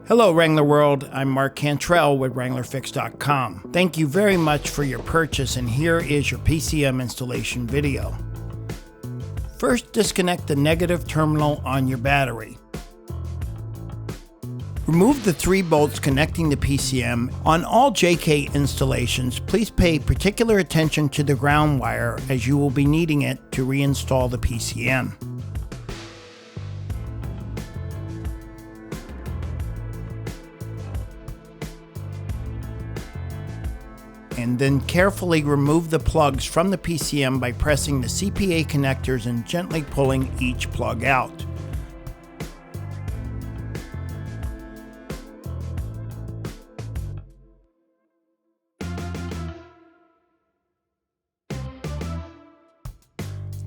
Hello Wrangler World, I'm Mark Cantrell with Wranglerfix.com. Thank you very much for your purchase, and here is your PCM installation video. First, disconnect the negative terminal on your battery. Remove the 3 bolts connecting the PCM. On all JK installations, please pay particular attention to the ground wire as you will be needing it to reinstall the PCM. And then carefully remove the plugs from the PCM by pressing the CPA connectors and gently pulling each plug out.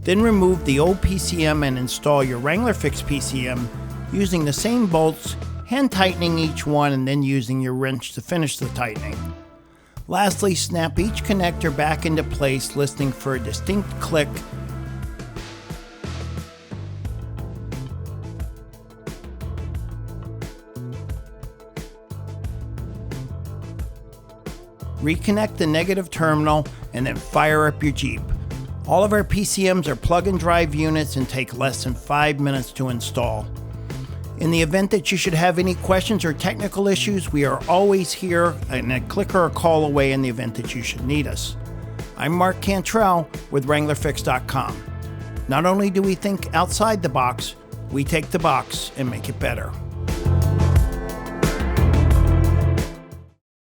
Then remove the old PCM and install your Wranglerfix PCM using the same bolts, hand tightening each one and then using your wrench to finish the tightening. Lastly, snap each connector back into place, listening for a distinct click. Reconnect the negative terminal and then fire up your Jeep. All of our PCMs are plug-and-drive units and take less than 5 minutes to install. In the event that you should have any questions or technical issues, we are always here and a click or a call away in the event that you should need us. I'm Mark Cantrell with Wranglerfix.com. Not only do we think outside the box, we take the box and make it better.